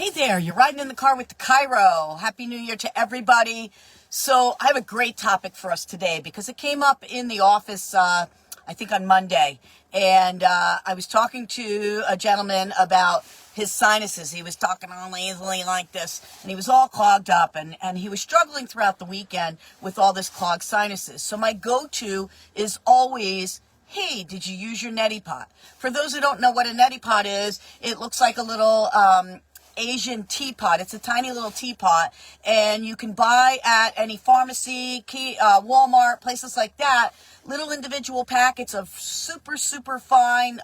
Hey there, you're riding in the car with the Cairo. Happy New Year to everybody. So I have a great topic for us today because it came up in the office, I think on Monday. And I was talking to a gentleman about his sinuses. He was talking all lazily like this, and he was all clogged up, and he was struggling throughout the weekend with all this clogged sinuses. So my go-to is always, hey, did you use your neti pot? For those who don't know what a neti pot is, it looks like a little Asian teapot. It's a tiny little teapot, and you can buy at any pharmacy, Walmart, places like that, little individual packets of super, super fine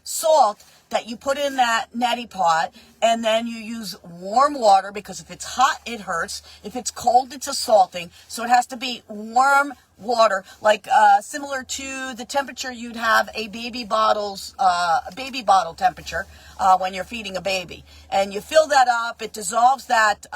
salt that you put in that neti pot, and then you use warm water, because if it's hot, it hurts. If it's cold, it's assaulting. So it has to be warm water, like similar to the temperature you'd have a baby bottle temperature when you're feeding a baby. And you fill that up, it dissolves that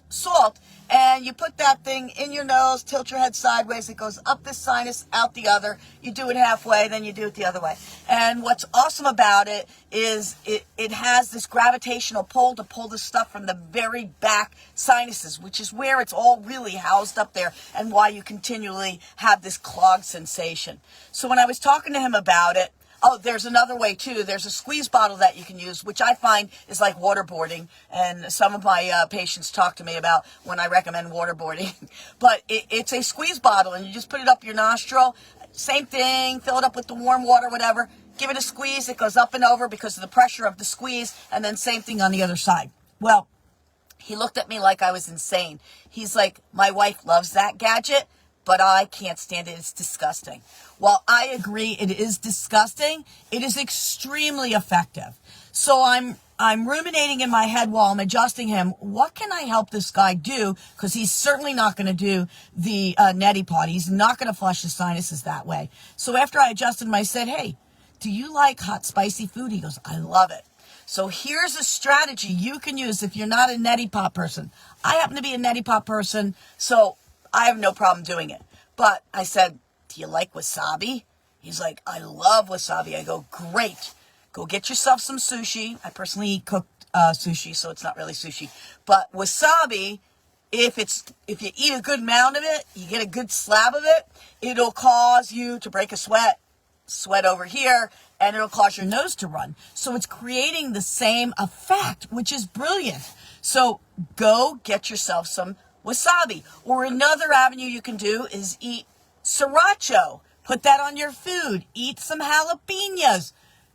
salt, and you put that thing in your nose, tilt your head sideways. It goes up this sinus, out the other. You do it halfway, then you do it the other way. And what's awesome about it is it has this gravitational pull to pull the stuff from the very back sinuses, which is where it's all really housed up there and why you continually have this clogged sensation. So when I was talking to him about it, oh, there's another way too. There's a squeeze bottle that you can use, which I find is like waterboarding. And some of my patients talk to me about when I recommend waterboarding. But it's a squeeze bottle, and you just put it up your nostril. Same thing, fill it up with the warm water, whatever. Give it a squeeze. It goes up and over because of the pressure of the squeeze. And then same thing on the other side. Well, he looked at me like I was insane. He's like, my wife loves that gadget, but I can't stand it. It's disgusting. While I agree it is disgusting, it is extremely effective. So I'm ruminating in my head while I'm adjusting him. What can I help this guy do? Because he's certainly not going to do the neti pot. He's not going to flush his sinuses that way. So after I adjusted him, I said, hey, do you like hot, spicy food? He goes, I love it. So here's a strategy you can use if you're not a neti pot person. I happen to be a neti pot person, so I have no problem doing it. But I said, do you like wasabi? He's like, I love wasabi. I go, great. Go get yourself some sushi. I personally eat cooked sushi, so it's not really sushi. But wasabi, if you eat a good amount of it, you get a good slab of it, it'll cause you to break a sweat over here, and it'll cause your nose to run. So it's creating the same effect, which is brilliant. So go get yourself some wasabi. Or another avenue you can do is eat sriracha. Put that on your food. Eat some jalapenos.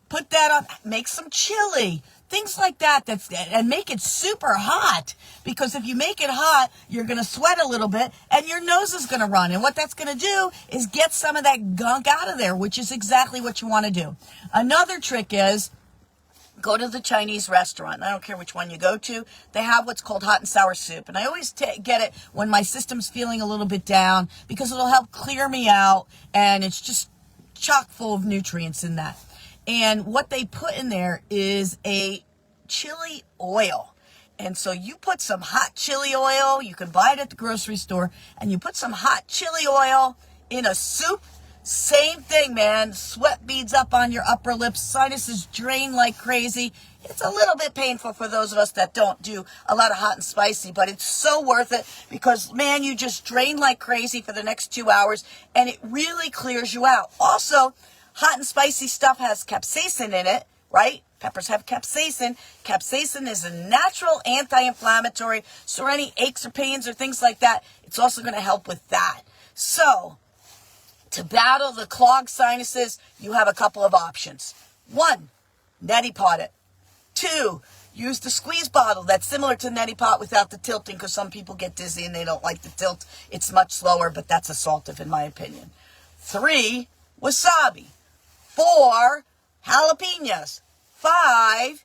Put that on, make some chili. Things like that, and make it super hot. Because if you make it hot, you're going to sweat a little bit, and your nose is going to run. And what that's going to do is get some of that gunk out of there, which is exactly what you want to do. Another trick is, go to the Chinese restaurant. I don't care which one you go to. They have what's called hot and sour soup. And I always get it when my system's feeling a little bit down, because it'll help clear me out. And it's just chock full of nutrients in that. And what they put in there is a chili oil. And so you put some hot chili oil. You can buy it at the grocery store. And you put some hot chili oil in a soup. Same thing, man. Sweat beads up on your upper lips. Sinuses drain like crazy. It's a little bit painful for those of us that don't do a lot of hot and spicy, but it's so worth it because, man, you just drain like crazy for the next 2 hours, and it really clears you out. Also, hot and spicy stuff has capsaicin in it, right? Peppers have capsaicin. Capsaicin is a natural anti-inflammatory, so any aches or pains or things like that, it's also going to help with that. So, to battle the clogged sinuses, you have a couple of options. 1, neti pot it. 2, use the squeeze bottle that's similar to neti pot without the tilting, because some people get dizzy and they don't like the tilt. It's much slower, but that's assaultive in my opinion. 3, wasabi. 4, jalapenos. 5,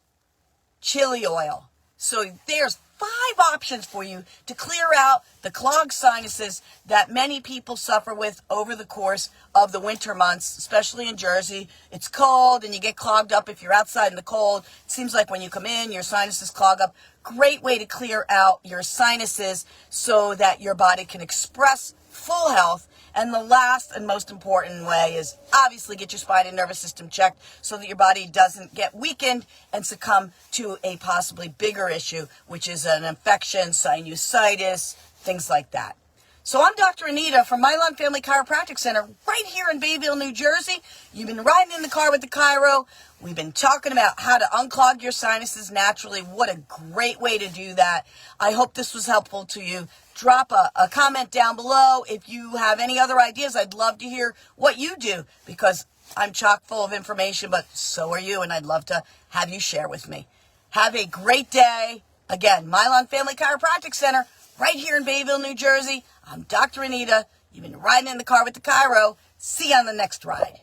chili oil. So there's 5 options for you to clear out the clogged sinuses that many people suffer with over the course of the winter months, especially in Jersey. It's cold and you get clogged up if you're outside in the cold. It seems like when you come in, your sinuses clog up. Great way to clear out your sinuses so that your body can express full health And the last and most important way is obviously get your spine and nervous system checked so that your body doesn't get weakened and succumb to a possibly bigger issue, which is an infection, sinusitis, things like that. So I'm Dr. Anita from Mylon Family Chiropractic Center right here in Bayville, New Jersey. You've been riding in the car with the Chiro. We've been talking about how to unclog your sinuses naturally. What a great way to do that. I hope this was helpful to you. Drop a comment down below. If you have any other ideas, I'd love to hear what you do because I'm chock full of information, but so are you, and I'd love to have you share with me. Have a great day. Again, Mylon Family Chiropractic Center right here in Bayville, New Jersey. I'm Dr. Anita. You've been riding in the car with the Chiro. See you on the next ride.